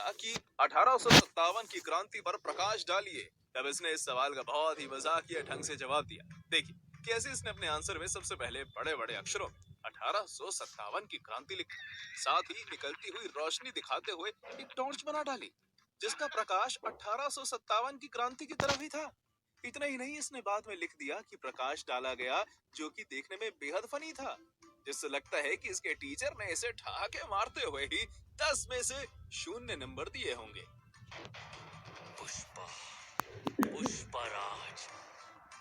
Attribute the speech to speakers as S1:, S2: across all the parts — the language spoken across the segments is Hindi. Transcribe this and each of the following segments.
S1: गया कि 1857 की क्रांति पर प्रकाश डालिए। तब इसने इस सवाल का बहुत ही मजाकिया ढंग से जवाब दिया। देखिए कैसे इसने अपने आंसर में सबसे पहले बड़े बड़े अक्षरों में 1857 की क्रांति लिखी, साथ ही निकलती हुई रोशनी दिखाते हुए एक टॉर्च बना डाली जिसका प्रकाश 1857 की क्रांति की तरफ ही था। इतना ही नहीं, इसने बाद में लिख दिया कि प्रकाश डाला गया, जो कि देखने में बेहद फनी था, जिससे लगता है कि इसके टीचर ने इसे ठहाके मारते हुए ही 10 में से 0 नंबर दिए होंगे।
S2: पुष्पा, पुष्पराज,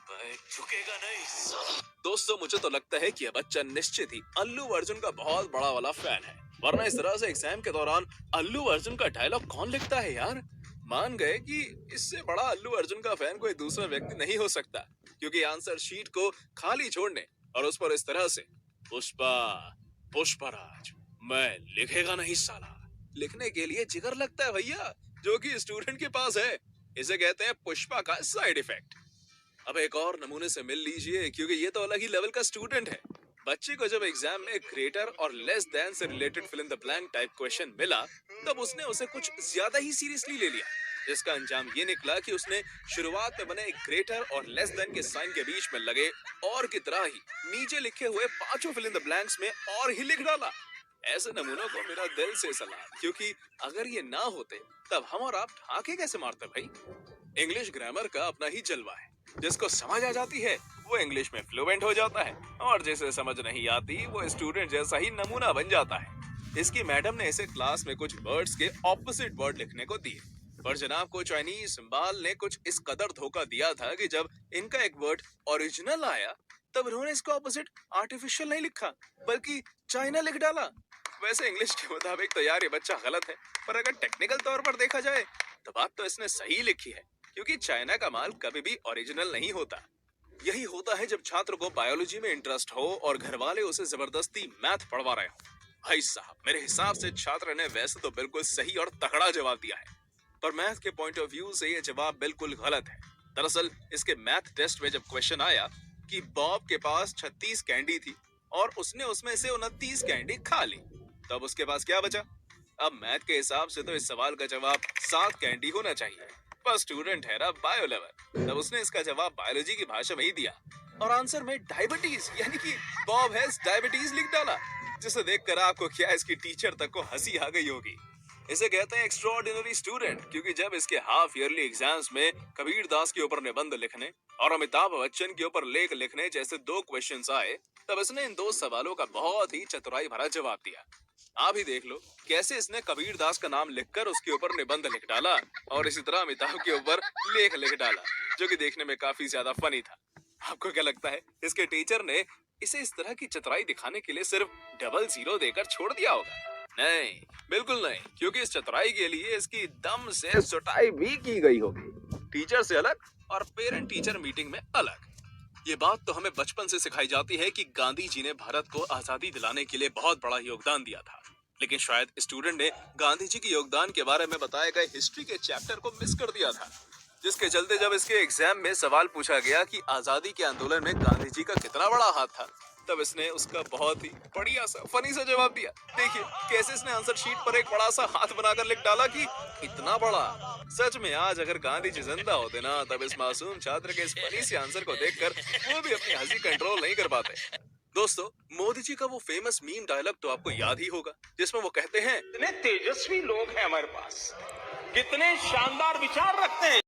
S2: बैठ झुकेगा नहीं साला।
S1: दोस्तों मुझे तो लगता है कि यह बच्चा निश्चित ही अल्लू अर्जुन का बहुत बड़ा वाला फैन है, वरना इस तरह से एग्जाम के दौरान अल्लू अर्जुन का डायलॉग कौन लिखता है यार। मान गए कि इससे बड़ा अल्लू अर्जुन का फैन कोई दूसरा व्यक्ति नहीं हो सकता, क्योंकि आंसर शीट को खाली छोड़ने और उस पर इस तरह से पुष्पा, पुष्पराज, मैं लिखेगा नहीं साला लिखने के लिए जिगर लगता है भैया, जो कि स्टूडेंट के पास है। इसे कहते हैं पुष्पा का साइड इफेक्ट। अब एक और नमूने से मिल लीजिए, क्योंकि ये तो अलग ही लेवल का स्टूडेंट है। बच्चे को जब एग्जाम में ग्रेटर और लेस देन से related fill in the blank type question मिला, तब उसने उसे कुछ ज्यादा ही सीरियसली ले लिया, जिसका अंजाम ये निकला कि उसने शुरुआत में बने ग्रेटर और लेस देन के साइन के बीच में लगे और की तरह ही नीचे लिखे हुए 5 फिल इन द ब्लैंक्स में और ही लिख डाला। ऐसे नमूनों को मेरा दिल से सलाम, क्योंकि अगर ये ना होते तब हम और आप ठाके कैसे मारते भाई। इंग्लिश ग्रामर का अपना ही जलवा है, जिसको समझ आ जाती है वो इंग्लिश में फ्लुएंट हो जाता है, और जिसे समझ नहीं आती वो स्टूडेंट जैसा ही नमूना बन जाता है। इसकी मैडम ने इसे क्लास में कुछ वर्ड्स के ऑपोजिट वर्ड लिखने को दिए, पर जनाब को चाइनीज सिंबल ने कुछ इस कदर धोखा दिया था कि जब इनका एक वर्ड ओरिजिनल आया तब इन्होंने इसको ऑपोजिट आर्टिफिशियल नहीं लिखा, बल्कि चाइना लिख डाला। वैसे इंग्लिश के मुताबिक तो यार ये बच्चा गलत है, पर अगर टेक्निकल तौर पर देखा जाए तो बात तो इसने सही लिखी है, क्योंकि चाइना का माल कभी भी ओरिजिनल नहीं होता। यही होता है जब छात्र को बायोलॉजी में इंटरेस्ट हो और घर वाले उसे जबरदस्ती मैथ पढ़वा रहे हो। भाई साहब, मेरे हिसाब से छात्र ने वैसे तो बिल्कुल सही और तगड़ा जवाब दिया है, पर मैथ के पॉइंट ऑफ व्यू से ये जवाब बिल्कुल गलत है। दरअसल इसके मैथ टेस्ट में जब क्वेश्चन आया कि बॉब के पास 36 कैंडी थी और उसने उसमें से 29 कैंडी खा ली, तब उसके पास क्या बचा। अब मैथ के हिसाब से तो इस सवाल का जवाब 7 कैंडी होना चाहिए, पर स्टूडेंट है ना बायो लेवल, तब उसने इसका जवाब बायोलॉजी की भाषा में ही दिया और आंसर में डायबिटीज यानी कि बॉब हैज डायबिटीज लिख डाला, जिसे देखकर आपको क्या इसकी टीचर तक को हंसी आ गई होगी। इसे कहते हैं एक्स्ट्राऑर्डिनरी स्टूडेंट, क्योंकि जब इसके हाफ ईयरली एग्जाम्स में कबीर दास के ऊपर निबंध लिखने और अमिताभ बच्चन के ऊपर लेख लिखने जैसे 2 क्वेश्चंस आए, तब इसने इन 2 सवालों का बहुत ही चतुराई भरा जवाब दिया। आप ही देख लो कैसे इसने कबीर दास का नाम लिखकर उसके ऊपर निबंध लिख डाला और इसी तरह अमिताभ के ऊपर लेख लिख डाला, जो कि देखने में काफी ज्यादा फनी था। आपको क्या लगता है इसके टीचर ने इसे इस तरह की चतुराई दिखाने के लिए सिर्फ 00 देकर छोड़ दिया होगा? नहीं, बिल्कुल नहीं, क्योंकि इस चतुराई के लिए इसकी दम से सुटाई भी की गई होगी, टीचर से अलग और पेरेंट टीचर मीटिंग में अलग। ये बात तो हमें बचपन से सिखाई जाती है कि गांधी जी ने भारत को आजादी दिलाने के लिए बहुत बड़ा योगदान दिया था, लेकिन शायद स्टूडेंट ने गांधी जी के योगदान के बारे में बताए गए हिस्ट्री के चैप्टर को मिस कर दिया था, जिसके चलते जब इसके एग्जाम में सवाल पूछा गया कि आजादी के आंदोलन में गांधी जी का कितना बड़ा हाथ था, तब इसने उसका बहुत ही बढ़िया सा फनी सा जवाब दिया। देखिए कैसे इसने आंसर शीट पर एक बड़ा सा हाथ बनाकर लिख डाला कि इतना बड़ा। सच में आज अगर गांधी जी जिंदा होते ना, तब इस मासूम छात्र के इस फनी से आंसर को देखकर वो भी अपनी हंसी कंट्रोल नहीं कर पाते। दोस्तों, मोदी जी का वो फेमस मीम डायलॉग तो आपको याद ही होगा, जिसमें वो कहते हैं,
S3: इतने तेजस्वी लोग हैं हमारे पास, कितने शानदार विचार रखते हैं।